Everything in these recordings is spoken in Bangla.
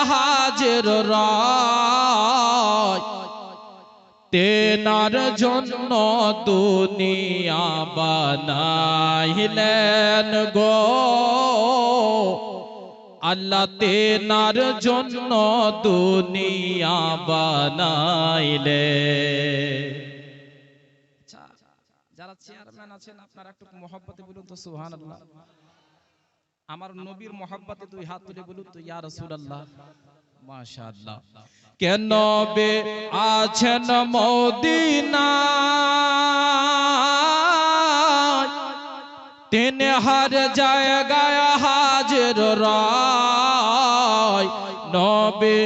হাজির রায় তেনার জন্য দুনিয়া বানাইলেন গো আল্লাহ তেনার জন্য দুনিয়া বানাইলে। যারা চেয়ারম্যান আছেন আপনারা একটু মহব্বতে বলুন তো সুবহানাল্লাহ। আমার নবীর মহব্বতে দুই হাত তুলে বলুন তো ইয়া রাসূলুল্লাহ। মাশাআল্লাহ। কেন বে আছেন মদিনায় তিন হার জায়গায় হাজির রায় নবী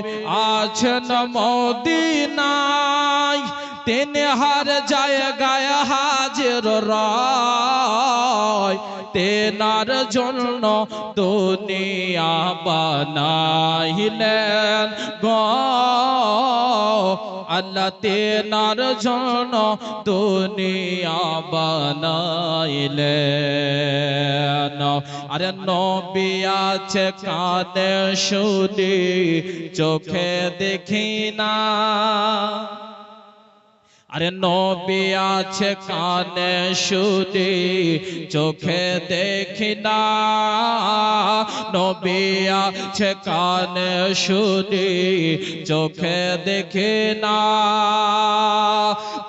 আছেন মদিনায় তিন হার জায়গায় হাজির রায় তেনার জন্য দুনিয়া বানাইলেন গো আল্লাহ তেনার জন্য দুনিয়া বানাইলেন। আরে নবী আছে কানে শুনি চোখে দেখি না আরে নবী আছে কানে শুনি চোখে দেখি না নবী আছে কানে শুনি চোখে দেখি না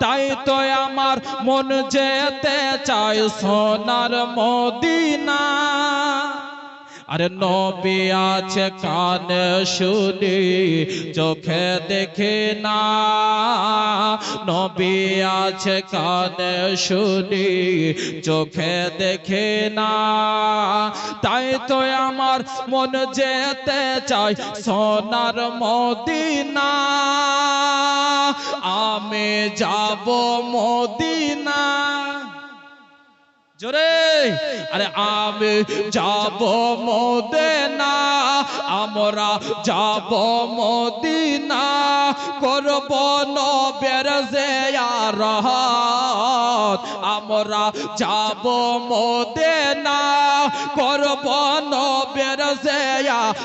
তাই তো আমার মন যেতে চায় সোনার মদিনা আরে নবী আছে কানে শুনি চোখে দেখে না নবী আছে কানে শুনি চোখে দেখে না তাই তো আমার মন যেতে চায় সোনার মদিনা আমি যাব মদিনা জোরে আরে আমি যাব মদিনা আমরা যাব মদিনা করব নবীর জিয়ারত আমরা যাব মদিনা করব নবীর জিয়ারত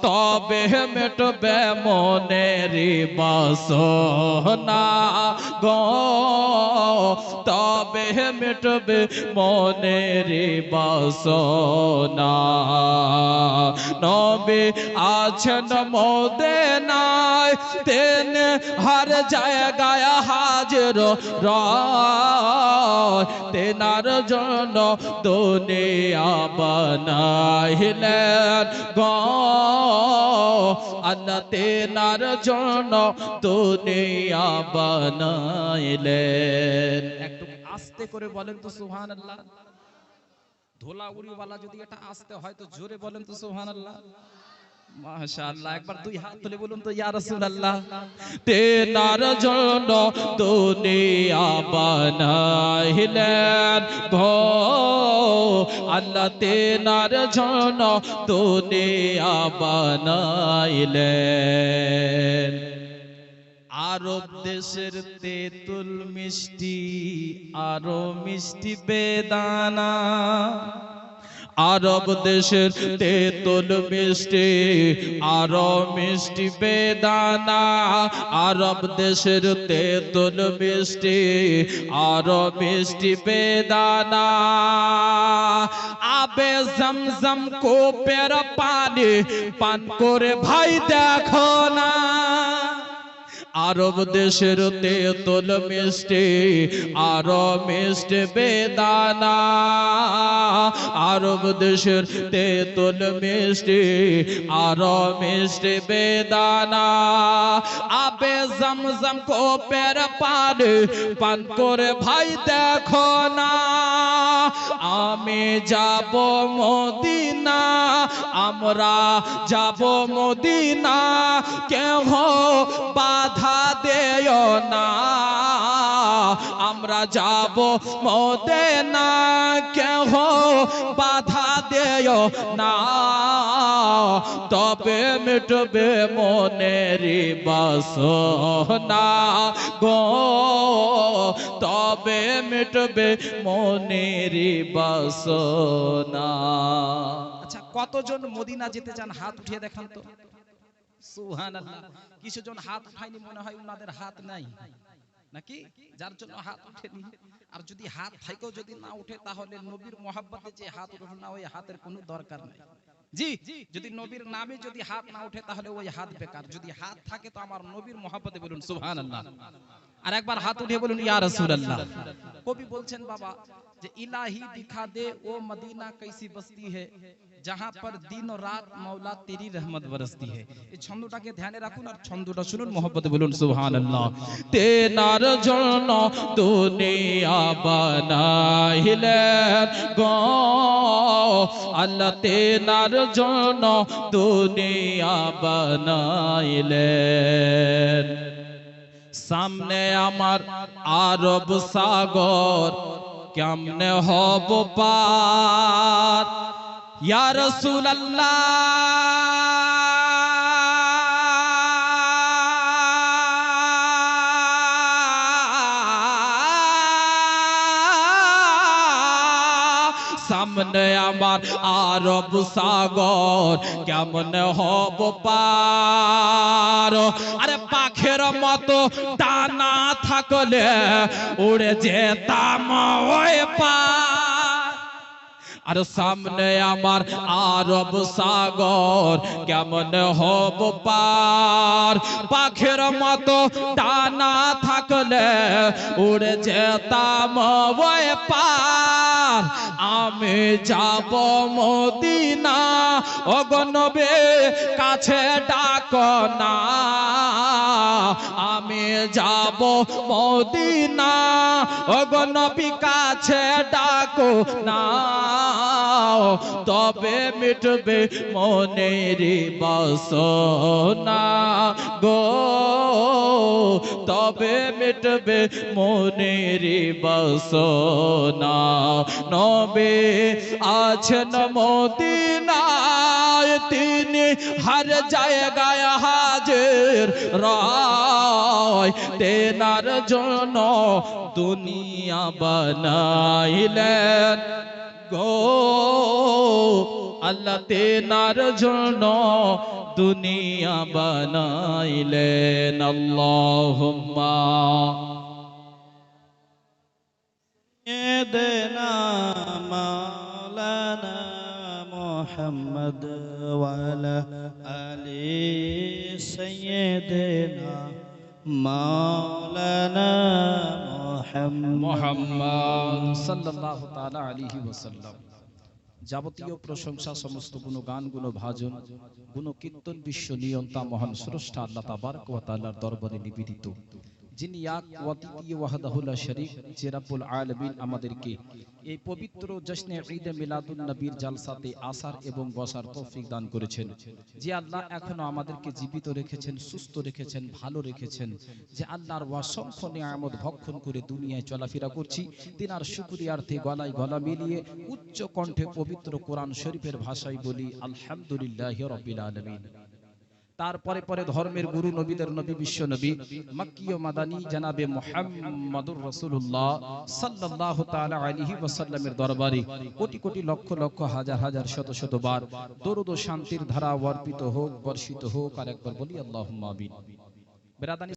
তবে মিটবে মনেরি বাসনা গো তবে মিটবে মনেরি বাসনা নবী আছেন মদিনায় তিন হার জায়গায় হাজির রায় তেনার জন্য দুনিয়া বানাইলেন গো আল্লাহ তেনার জন্য দুনিয়া বানাইলেন। একটু আস্তে করে বলেন তো সুবহানাল্লাহ। ধোলা উড়িওয়ালা যদি এটা আস্তে হয় তো জোরে বলেন তো সুবহানাল্লাহ। মাশাআল্লাহ একবার দুই হাত তুলে বলুন তো ইয়া রাসূলুল্লাহ। তেনার জন্য দুনিয়া বানাইলেন গো আল্লাহ তেনার জন্য দুনিয়া বানাইলেন। আরব দেশের তেঁতুল মিষ্টি আরো মিষ্টি বেদানা আরব দেশের তেঁতুল মিষ্টি আরো মিষ্টি বেদানা আরব দেশের তেঁতুল মিষ্টি আরো মিষ্টি বেদানা আবে জমজম কূপের পানি পান করে ভাই দেখো না আরব দেশের তেঁতুল মিষ্টি আরো মিষ্টি বেদানা আরব দেশের তেঁতুল মিষ্টি আরো মিষ্টি বেদানা আবে জমজম কূপের পানি পান করে ভাই দেখো না আমি যাব মদিনা আমরা যাব মদিনা কেহ বাধা দেও না আমরা যাব মদিনা কেহ বাধা দেও না তবে মিটবে মনেরি বাসনা গো তবে মিটবে মনেরি বাসনা। আচ্ছা কতজন মদিনা যেতে চান হাত উঠিয়ে দেখান তো সুবহানাল্লাহ। কিছুজন হাত উঠায়নি, মনে হয় উনাদের হাত নাই নাকি, যার জন্য হাত উঠেনি। আর যদি হাত থাকেও যদি না উঠে, তাহলে নবীর মহাব্বতে যে হাত উঠে না, ওই হাতের কোনো দরকার নেই। জি, যদি নবীর নামে যদি হাত না উঠে, তাহলে ওই হাত বেকার। যদি হাত থাকে তো আমার নবীর মহাব্বতে বলুন সুবহানাল্লাহ। আর একবার হাত উঠিয়ে বলুন ইয়া রাসূলুল্লাহ। কবি বলছেন বাবা যে ইলাহি দিখা দে ও মদিনা कैसी बस्ती है जहां पर दिन और रात मौला तेरी रहमत बरसती है। এই ছন্দটাকে ধ্যানে রাখুন আর ছন্দটা শুনুন, মহব্বতে বলুন সুবহানাল্লাহ। তেনার জন্য দুনিয়া বানাইলেন গো আল্লাহ, তেনার জন্য দুনিয়া বানাইলেন। সামনে আমার আরব সাগর, কেমনে হব পার ইয়া রাসূলুল্লাহ। সামনে আমার আরব সাগর, কেমনে হব পার। আরে পাখের মতো ডানা থাকলে উড়ে যেতাম ওই পার। আর সামনে আমার আরব সাগর, কেমনে হব পার। পাখের মতো ডানা থাকলে উড়ে যেতাম ওই পার। আমি যাব মদিনা, ওগো নবী কাছে ডাকো না। আমি যাব মদিনা, ওগো নবী কাছে ডাকো না। তবে মিটবে মনের বাসনা গো, তবে মিটবে মনের বাসনা। নবী আছেন মদিনায়, তিনি হর জায়গায় হাজির রায়। তেনার জন্য দুনিয়া বানাইলেন গো আল্লাহ, তেনার জন্য দুনিয়া বানাইলেন। আল্লাহুম্মা সাইয়্যিদিনা মাওলানা মুহাম্মদ ওয়া আলা আলি সাইয়্যিদিনা মাওলানা মুহাম্মদ সাল্লাল্লাহু তাআলা আলাইহি ওয়াসাল্লাম। যাবতীয় প্রশংসা, সমস্ত গুণগান, গুণভাজন, গুণকীর্তন বিশ্ব নিয়ন্তা মহান স্রষ্টা আল্লাহ তাবারক ওয়া তাআলার দরবারে নিবেদিত, যিনি এক ওয়া দ্বিতীয় ওয়াহদাহু লা শারীক, যে রাব্বুল আলামিন আমাদেরকে এই পবিত্র জশ্নে ঈদ মিলাদুন নবীর জালসাতে আসার এবং বসার তৌফিক দান করেছেন। যে আল্লাহ এখনো আমাদেরকে জীবিত রেখেছেন, সুস্থ রেখেছেন, ভালো রেখেছেন, যে আল্লাহর অসংখ্য নিয়ামত ভক্ষণ করে দুনিয়ায় চলাফেরা করছি, তিনার শুকরিয়ার্থে গলায় গলা মিলিয়ে উচ্চ কণ্ঠে পবিত্র কোরআন শরীফের ভাষায় বলি আলহামদুলিল্লাহি রাব্বিল আলামিন। তারপরে পরে ধর্মের গুরু, নবীদের নবী, বিশ্ব নবী, মক্কি ও মাদানী জনাবে মুহাম্মদুর রাসূলুল্লাহ সাল্লাল্লাহু তাআলা আলাইহি ওয়াসাল্লামের দরবারে কোটি কোটি লক্ষ লক্ষ হাজার হাজার শত শত বার দরুদ ও শান্তির ধারা অর্পিত হোক, বর্ষিত হোক। আর একবার বলি আল্লাহুম্মা আমিন। বেরাদানি